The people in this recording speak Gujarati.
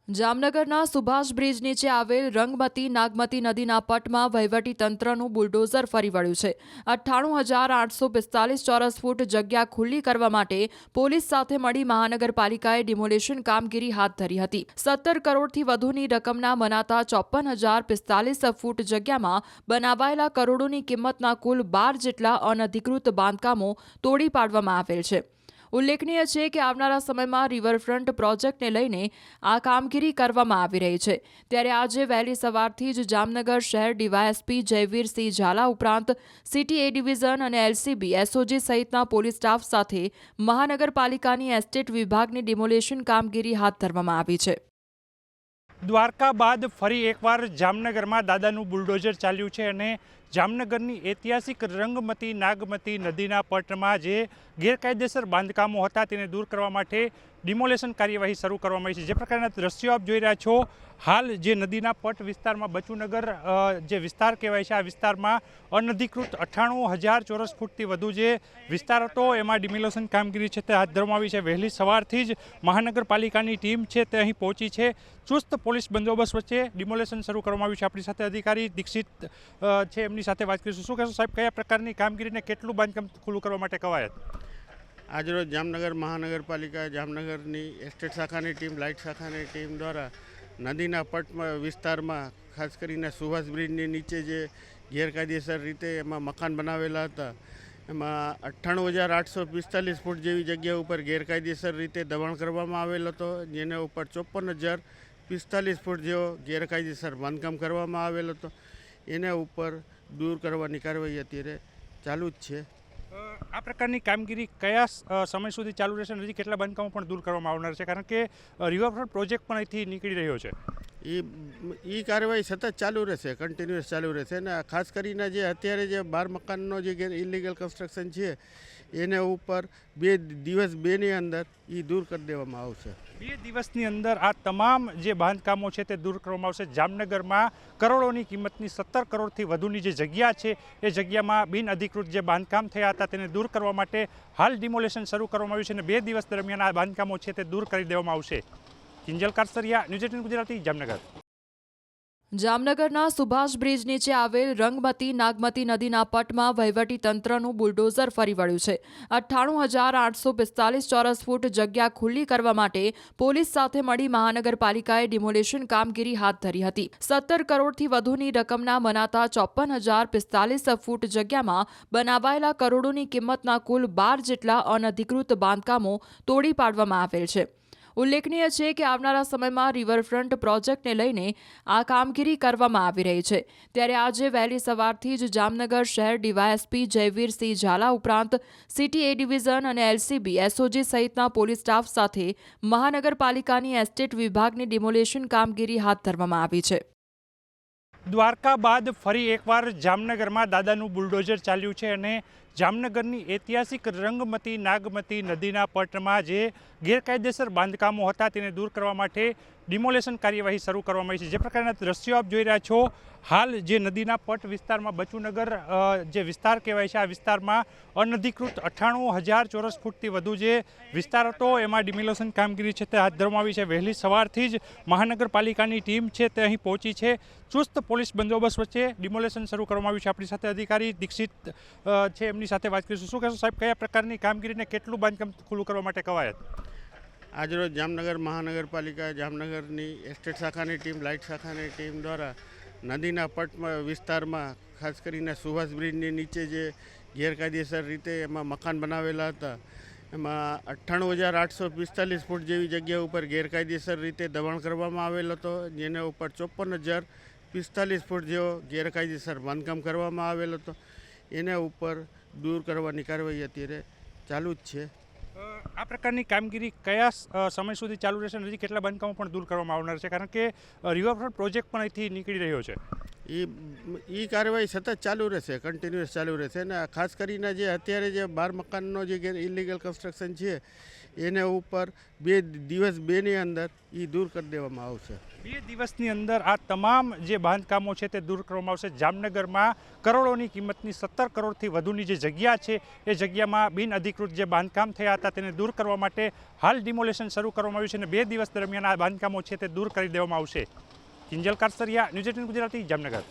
જામનગરના સુભાષ બ્રિજ નીચે આવેલ રંગમતી નાગમતી નદીના પટમાં વહીવટી તંત્રનું બુલડોઝર ફરી વળ્યું છે। 98,845 ચોરસ ફૂટ જગ્યા ખુલ્લી કરવા માટે પોલીસ સાથે મળી મહાનગરપાલિકાએ ડિમોલેશન કામગીરી હાથ ધરી હતી। 17 કરોડથી વધુની રકમના મનાતા 54,045 ફૂટ જગ્યામાં બનાવાયેલા કરોડોની કિંમતના કુલ 12 જેટલા અનધિકૃત બાંધકામો તોડી પાડવામાં આવેલ છે। ઉલ્લેખનીય છે કે આવનારા સમયમાં રિવરફ્રન્ટ પ્રોજેક્ટને લઈને આ કામગીરી કરવામાં આવી રહી છે। ત્યારે આજે વહેલી સવારથી જ જામનગર શહેર ડીવાયએસપી જયવીરસિંહ ઝાલા ઉપરાંત સિટી એ ડિવિઝન અને એલસીબી એસઓજી સહિતના પોલીસ સ્ટાફ સાથે મહાનગરપાલિકાની એસ્ટેટ વિભાગની ડિમોલેશન કામગીરી હાથ ધરવામાં આવી છે। દ્વારકા બાદ ફરી એકવાર જામનગરમાં દાદાનું બુલડોઝર ચાલ્યું છે અને જામનગરની ઐતિહાસિક રંગમતી નાગમતી નદીના પટમાં જે ગેરકાયદેસર બાંધકામો હતા તેને દૂર કરવા માટે ડિમોલેશન કાર્યવાહી શરૂ કરવામાં આવી છે। જે પ્રકારના દ્રશ્યો આપ જોઈ રહ્યા છો, હાલ જે નદીના પટ વિસ્તારમાં બચુનગર જે વિસ્તાર કહેવાય છે, આ વિસ્તારમાં અનધિકૃત 98,000 ચોરસ ફૂટથી વધુ જે વિસ્તાર હતો એમાં ડિમોલેશન કામગીરી છે તે હાથ ધરવામાં આવી છે। વહેલી સવારથી જ મહાનગરપાલિકાની ટીમ છે તે અહીં પહોંચી છે। ચુસ્ત પોલીસ બંદોબસ્ત વચ્ચે ડિમોલેશન શરૂ કરવામાં આવ્યું છે। આપણી સાથે અધિકારી દીક્ષિત છે, એમની સાથે વાત કરીશું। શું કહેશો સાહેબ, કયા પ્રકારની કામગીરીને કેટલું બાંધકામ ખુલ્લું કરવા માટે કવાયત? આજરોજ જામનગર મહાનગરપાલિકા જામનગરની એસ્ટેટ શાખાની ટીમ, લાઇટ શાખાની ટીમ દ્વારા નદીના પટમાં વિસ્તારમાં ખાસ કરીને સુભાષ બ્રિજની નીચે જે ગેરકાયદેસર રીતે એમાં મકાન બનાવેલા હતા એમાં 98,845 ફૂટ જેવી જગ્યા ઉપર ગેરકાયદેસર રીતે દબાણ કરવામાં આવેલ હતો, જેના ઉપર 54,045 ફૂટ જેવો ગેરકાયદેસર બાંધકામ કરવામાં આવેલ હતો। એના ઉપર દૂર કરવાની કાર્યવાહી અત્યારે ચાલુ જ છે। આ પ્રકારની કામગીરી કયા સમય સુધી ચાલુ રહેશે? હજી કેટલા બાંધકામો પણ દૂર કરવામાં આવનાર છે? કારણ કે રિવરફ્રન્ટ પ્રોજેક્ટ પણ અહીંથી નીકળી રહ્યો છે। એ કાર્યવાહી સતત ચાલુ રહેશે, કન્ટિન્યુઅસ ચાલુ રહેશે અને ખાસ કરીને જે અત્યારે જે 12 મકાનનો જે ઇલીગલ કન્સ્ટ્રક્શન છે એને ઉપર 2 દિવસ 2ની અંદર એ દૂર કરી દેવામાં આવશે। 2 દિવસની અંદર આ તમામ જે બાંધકામો છે તે દૂર કરવામાં આવશે। જામનગરમાં કરોડોની કિંમતની 17 કરોડથી વધુની જે જગ્યા છે એ જગ્યામાં બિનઅધિકૃત જે બાંધકામ થયા હતા તેને દૂર કરવા માટે હાલ ડિમોલેશન શરૂ કરવામાં આવ્યું છે અને 2 દિવસ દરમિયાન આ બાંધકામો છે તે દૂર કરી દેવામાં આવશે। કિંજલ કારસરિયા, ન્યૂઝ 18 ગુજરાતી, જામનગર। જામનગરના સુભાષ બ્રિજ નીચે આવેલ રંગમતી નાગમતી નદીના પટમાં વહીવટી તંત્રનું બુલડોઝર ફરી વળ્યું છે। 98,845 ચોરસ ફૂટ જગ્યા ખુલ્લી કરવા માટે પોલીસ સાથે મળી મહાનગરપાલિકાએ ડિમોલેશન કામગીરી હાથ ધરી હતી। 17 કરોડથી વધુની રકમના મનાતા 54,045 ફૂટ જગ્યામાં બનાવાયેલા કરોડોની કિંમતના કુલ 12 જેટલા અનધિકૃત બાંધકામો તોડી પાડવામાં આવેલ છે। ઉલ્લેખનીય છે કે આવનારા સમયમાં રિવરફ્રન્ટ પ્રોજેક્ટને લઈને આ કામગીરી કરવામાં આવી રહી છે। ત્યારે આજે વહેલી સવારથી જ જામનગર શહેર ડીવાયએસપી જયવીરસિંહ ઝાલા ઉપરાંત સિટી એ ડિવિઝન અને એલસીબી એસઓજી સહિતના પોલીસ સ્ટાફ સાથે મહાનગરપાલિકાની એસ્ટેટ વિભાગની ડિમોલેશન કામગીરી હાથ ધરવામાં આવી છે। દ્વારકા બાદ ફરી એકવાર જામનગરમાં દાદાનું બુલડોઝર ચાલ્યું છે અને જામનગરની ઐતિહાસિક રંગમતી નાગમતી નદીના પટમાં જે ગેરકાયદેસર બાંધકામો હતા તેને દૂર કરવા માટે ડિમોલેશન કાર્યવાહી શરૂ કરવામાં આવી છે। જે પ્રકારના દ્રશ્યો આપ જોઈ રહ્યા છો, હાલ જે નદીના પટ વિસ્તારમાં બચુનગર જે વિસ્તાર કહેવાય છે, આ વિસ્તારમાં અનધિકૃત 98,000 ચોરસ ફૂટથી વધુ જે વિસ્તાર હતો એમાં ડિમોલેશન કામગીરી છે તે હાથ ધરવામાં આવી છે। વહેલી સવારથી જ મહાનગરપાલિકાની ટીમ છે તે અહીં પહોંચી છે। ચુસ્ત પોલીસ બંદોબસ્ત વચ્ચે ડિમોલેશન શરૂ કરવામાં આવ્યું છે। આપણી સાથે અધિકારી દીક્ષિત છે, એમની સાથે વાત કરીશું। શું કહેશો સાહેબ, કયા પ્રકારની કામગીરીને કેટલું બાંધકામ ખુલ્લું કરવા માટે કવાયત? આજરોજ જામનગર મહાનગરપાલિકા જામનગરની એસ્ટેટ શાખાની ટીમ, લાઇટ શાખાની ટીમ દ્વારા નદીના પટમાં વિસ્તારમાં ખાસ કરીને સુભાષ બ્રિજની નીચે જે ગેરકાયદેસર રીતે એમાં મકાન બનાવેલા હતા એમાં 98,845 ફૂટ જેવી જગ્યા ઉપર ગેરકાયદેસર રીતે દબાણ કરવામાં આવેલ હતો, જેના ઉપર 54,045 ફૂટ જેવો ગેરકાયદેસર બાંધકામ કરવામાં આવેલ હતો। એના ઉપર દૂર કરવાની કાર્યવાહી અત્યારે ચાલુ જ છે। આ પ્રકારની કામગીરી કયા સમય સુધી ચાલુ રહેશે? હજી કેટલા બાંધકામો પણ દૂર કરવામાં આવનાર છે? કારણ કે રિવરફ્રન્ટ પ્રોજેક્ટ પણ અહીંથી નીકળી રહ્યો છે। એ કાર્યવાહી સતત ચાલુ રહેશે, કન્ટિન્યુઅસ ચાલુ રહેશે અને ખાસ કરીને જે અત્યારે જે 12 મકાનનો જે ઇલીગલ કન્સ્ટ્રક્શન છે એને ઉપર 2 દિવસ 2ની અંદર એ દૂર કરી દેવામાં આવશે। 2 દિવસની અંદર આ તમામ જે બાંધકામો છે તે દૂર કરવામાં આવશે. જામનગરમાં કરોડોની કિંમતની 17 કરોડથી વધુની જે જગ્યા છે એ જગ્યામાં બિનઅધિકૃત જે બાંધકામ થયા હતા તેને દૂર કરવા માટે હાલ ડિમોલેશન શરૂ કરવામાં આવ્યું છે અને 2 દિવસ દરમિયાન આ બાંધકામો છે તે દૂર કરી દેવામાં આવશે. કિંજલ કારસરિયા, ન્યૂઝ 18 ગુજરાતી, જામનગર.